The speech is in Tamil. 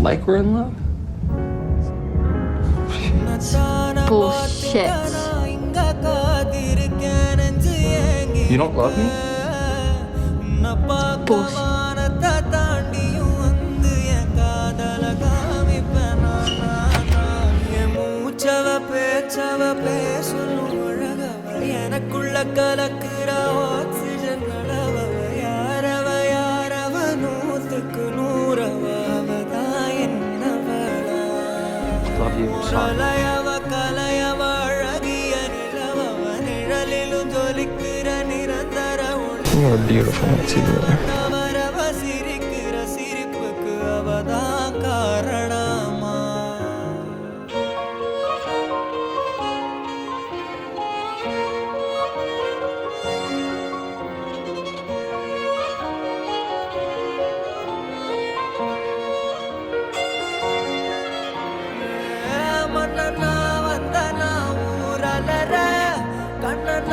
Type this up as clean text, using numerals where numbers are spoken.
like we're in love? Bullshit. You don't love me? Bullshit. எனக்குள்ள கலக்குற ஆக்சிஜன் அளவ யாரவ யாரவ நூத்துக்கு நூறவதான் என்னவளா Love you. Sorry. கலையவ கலையவ அழகிய நிலவ நிழலிலும் ஜொலிக்கிற நிரந்தர You are beautiful, Matilda. வரவ சிரிக்கிற சிரிப்புக்கு அவதான் காரணமா மன்னனா வந்தனா ஊரலற கண்ணனா